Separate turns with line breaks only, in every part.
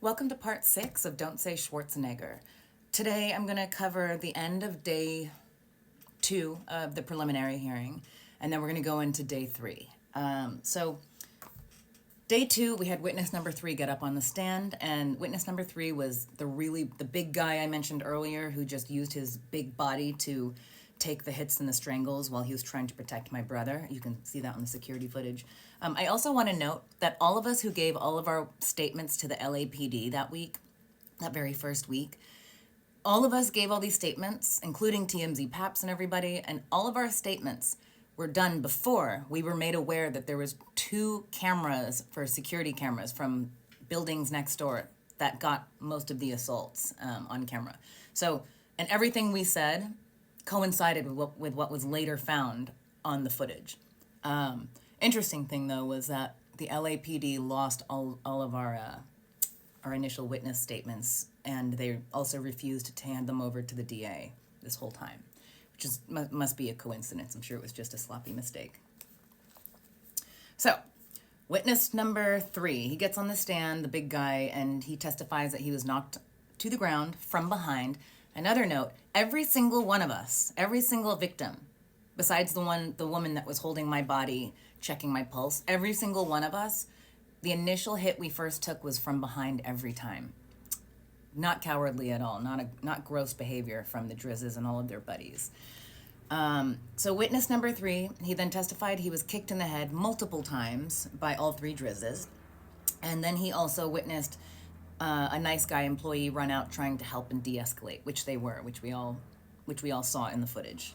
Welcome to part 6 of Don't Say Schwarzenegger. Today I'm going to cover the end of day 2 of the preliminary hearing, and then we're going to go into day 3. Day 2, we had witness number 3 get up on the stand, and witness number 3 was the big guy I mentioned earlier who just used his big body to take the hits and the strangles while he was trying to protect my brother. You can see that on the security footage. I also want to note that all of us who gave all of our statements to the LAPD that week, that very first week, all of us gave all these statements, including TMZ Paps and everybody, and all of our statements were done before we were made aware that there was 2 cameras for security cameras from buildings next door that got most of the assaults on camera. So, and everything we said coincided with what was later found on the footage. Interesting thing, though, was that the LAPD lost all of our initial witness statements, and they also refused to hand them over to the DA this whole time, which must be a coincidence. I'm sure it was just a sloppy mistake. So, witness number 3, he gets on the stand, the big guy, and he testifies that he was knocked to the ground from behind. Another note, every single one of us, every single victim, besides the woman that was holding my body, checking my pulse, every single one of us, the initial hit we first took was from behind every time. Not cowardly at all, not gross behavior from the Drizzes and all of their buddies. So witness number 3, he then testified he was kicked in the head multiple times by all 3 Drizzes. And then he also witnessed a nice guy employee run out trying to help and de-escalate, which they were, which we all saw in the footage.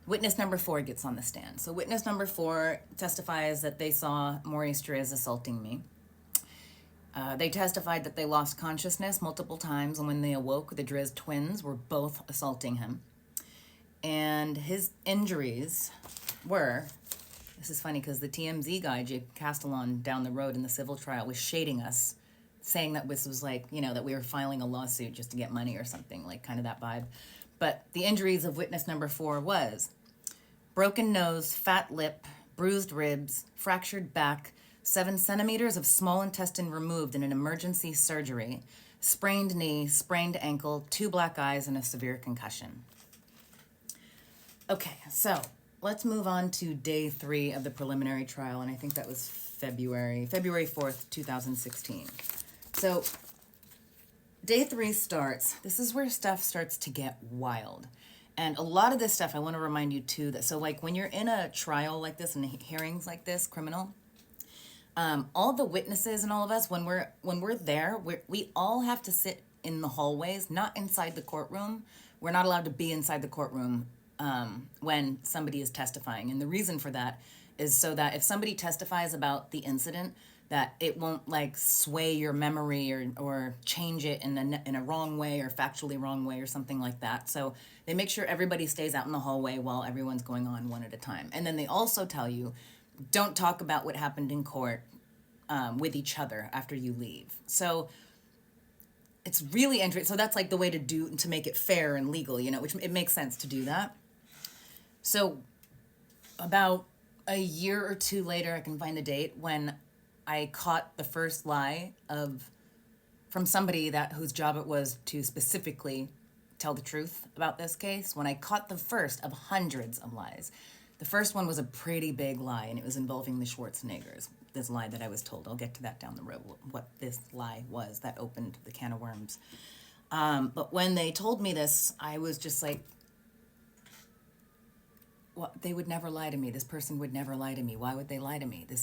Witness number 4 gets on the stand. So witness number 4 testifies that they saw Maurice Drizz assaulting me. They testified that they lost consciousness multiple times, and when they awoke, the Drizz twins were both assaulting him. And his injuries were, this is funny because the TMZ guy, Jake Castellon, down the road in the civil trial was shading us, saying that this was like, that we were filing a lawsuit just to get money or something, like kind of that vibe. But the injuries of witness number 4 was broken nose, fat lip, bruised ribs, fractured back, 7 centimeters of small intestine removed in an emergency surgery, sprained knee, sprained ankle, 2 black eyes, and a severe concussion. Okay, so let's move on to day 3 of the preliminary trial, and I think that was February 4th, 2016. So day 3 starts. This is where stuff starts to get wild. And a lot of this stuff, I want to remind you too, that so like when you're in a trial like this and hearings like this, criminal, all the witnesses and all of us, when we're there, we all have to sit in the hallways, not inside the courtroom. We're not allowed to be inside the courtroom when somebody is testifying. And the reason for that is so that if somebody testifies about the incident, that it won't like sway your memory or change it in a wrong way or factually wrong way or something like that. So they make sure everybody stays out in the hallway while everyone's going on one at a time. And then they also tell you, don't talk about what happened in court with each other after you leave. So it's really interesting. So that's like the way to make it fair and legal, which it makes sense to do that. So about a year or 2 later, I can find the date, when I caught the first lie from somebody whose job it was to specifically tell the truth about this case. When I caught the first of hundreds of lies, the first one was a pretty big lie, and it was involving the Schwarzeneggers. This lie that I was told. I'll get to that down the road. What this lie was that opened the can of worms. But when they told me this, I was just like, well, they would never lie to me. This person would never lie to me. Why would they lie to me? This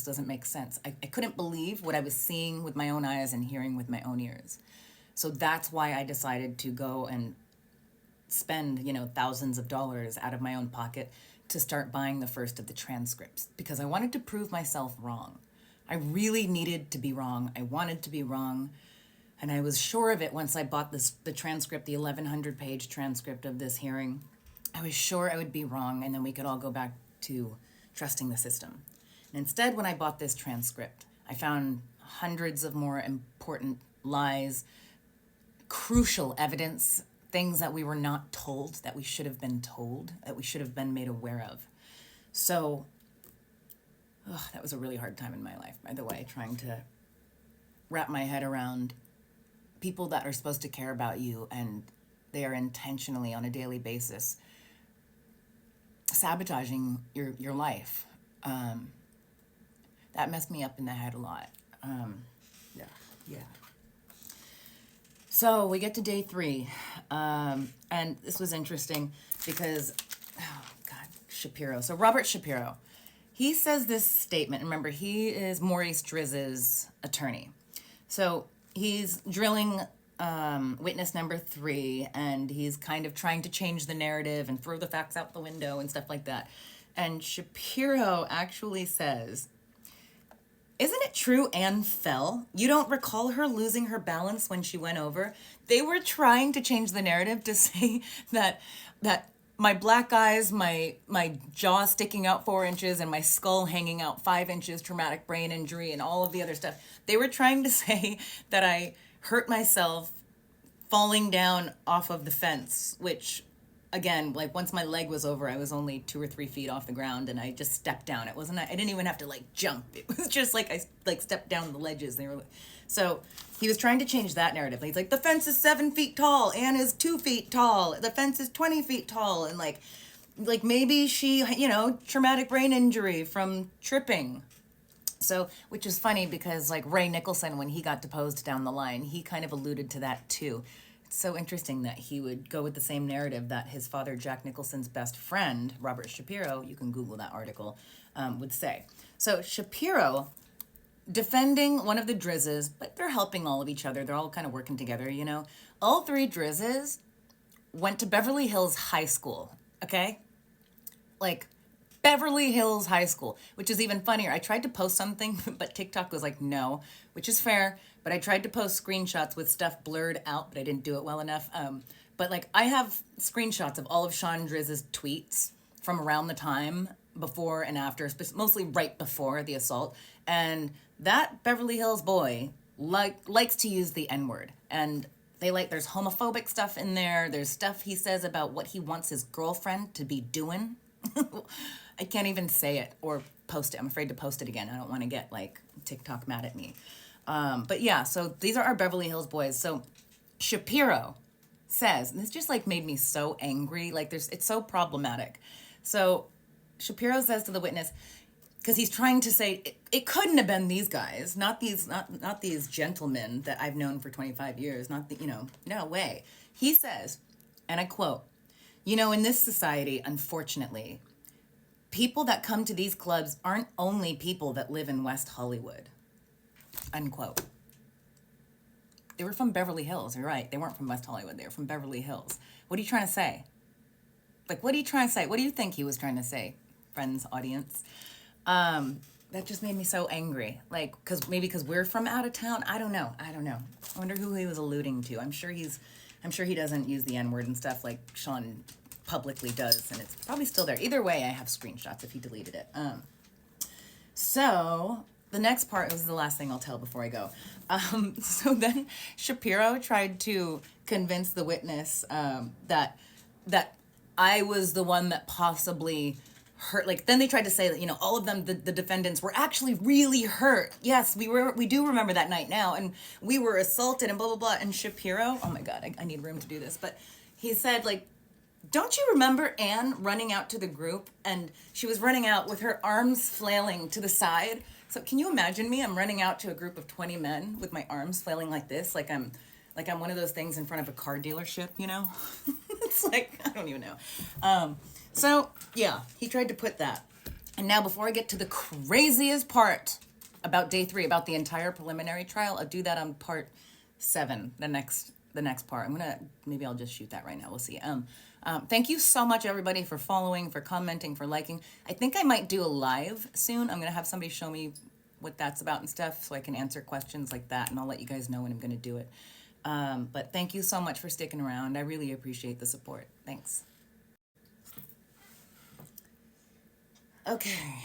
doesn't make sense. I couldn't believe what I was seeing with my own eyes and hearing with my own ears. So that's why I decided to go and spend, thousands of dollars out of my own pocket to start buying the first of the transcripts, because I wanted to prove myself wrong. I really needed to be wrong. I wanted to be wrong. And I was sure of it once I bought the transcript, the 1,100-page transcript of this hearing. I was sure I would be wrong, and then we could all go back to trusting the system. And instead, when I bought this transcript, I found hundreds of more important lies, crucial evidence, things that we were not told, that we should have been told, that we should have been made aware of. So that was a really hard time in my life, by the way, trying to wrap my head around people that are supposed to care about you, and they are intentionally on a daily basis sabotaging your life. That messed me up in the head a lot. Yeah, yeah. So we get to day 3, and this was interesting because, oh God, Shapiro. So Robert Shapiro, he says this statement. Remember, he is Maurice Drizz's attorney. So he's drilling witness number 3, and he's kind of trying to change the narrative and throw the facts out the window and stuff like that. And Shapiro actually says, isn't it true Anne fell? You don't recall her losing her balance when she went over? They were trying to change the narrative to say that my black eyes, my jaw sticking out 4 inches, and my skull hanging out 5 inches, traumatic brain injury, and all of the other stuff. They were trying to say that I hurt myself falling down off of the fence, which, again, like once my leg was over, I was only 2 or 3 feet off the ground, and I just stepped down. It wasn't, I didn't even have to like jump. It was just like I like stepped down the ledges. They were, so he was trying to change that narrative. He's like, the fence is 7 feet tall. Anne is 2 feet tall. The fence is 20 feet tall. And like maybe she, traumatic brain injury from tripping. So, which is funny because like Ray Nicholson, when he got deposed down the line, he kind of alluded to that too. It's so interesting that he would go with the same narrative that his father, Jack Nicholson's best friend, Robert Shapiro, you can Google that article, would say. So Shapiro, defending one of the Drizzes, but they're helping all of each other. They're all kind of working together, All 3 Drizzes went to Beverly Hills High School, okay? Like, Beverly Hills High School, which is even funnier. I tried to post something, but TikTok was like, no, which is fair. But I tried to post screenshots with stuff blurred out, but I didn't do it well enough. But like, I have screenshots of all of Sean Drizz's tweets from around the time before and after, mostly right before the assault. And that Beverly Hills boy likes to use the N-word. And there's homophobic stuff in there. There's stuff he says about what he wants his girlfriend to be doing. I can't even say it or post it. I'm afraid to post it again. I don't want to get like TikTok mad at me. But yeah, so these are our Beverly Hills boys. So Shapiro says, and this just like made me so angry. Like it's so problematic. So Shapiro says to the witness, because he's trying to say it couldn't have been these guys, not these gentlemen that I've known for 25 years. No way. He says, and I quote, in this society, unfortunately, people that come to these clubs aren't only people that live in West Hollywood, unquote. They were from Beverly Hills. You're right. They weren't from West Hollywood. They were from Beverly Hills. What are you trying to say? Like, what are you trying to say? What do you think he was trying to say, friends, audience? That just made me so angry. Like, because we're from out of town. I don't know. I wonder who he was alluding to. I'm sure he doesn't use the N-word and stuff like Sean publicly does, and it's probably still there. Either way, I have screenshots if he deleted it. So the next part was the last thing I'll tell before I go. So then Shapiro tried to convince the witness that I was the one that possibly hurt. Like, then they tried to say that, all of them, the defendants, were actually really hurt. Yes, we do remember that night now, and we were assaulted and blah, blah, blah. And Shapiro, oh my God, I need room to do this. But he said, like, don't you remember Anne running out to the group, and she was running out with her arms flailing to the side? So can you imagine me? I'm running out to a group of 20 men with my arms flailing like this, like I'm one of those things in front of a car dealership, It's like, I don't even know. So yeah, he tried to put that. And now before I get to the craziest part about day 3, about the entire preliminary trial, I'll do that on part 7, the next part. Maybe I'll just shoot that right now. We'll see. Thank you so much, everybody, for following, for commenting, for liking. I think I might do a live soon. I'm going to have somebody show me what that's about and stuff so I can answer questions like that, and I'll let you guys know when I'm going to do it. But thank you so much for sticking around. I really appreciate the support. Thanks. Okay.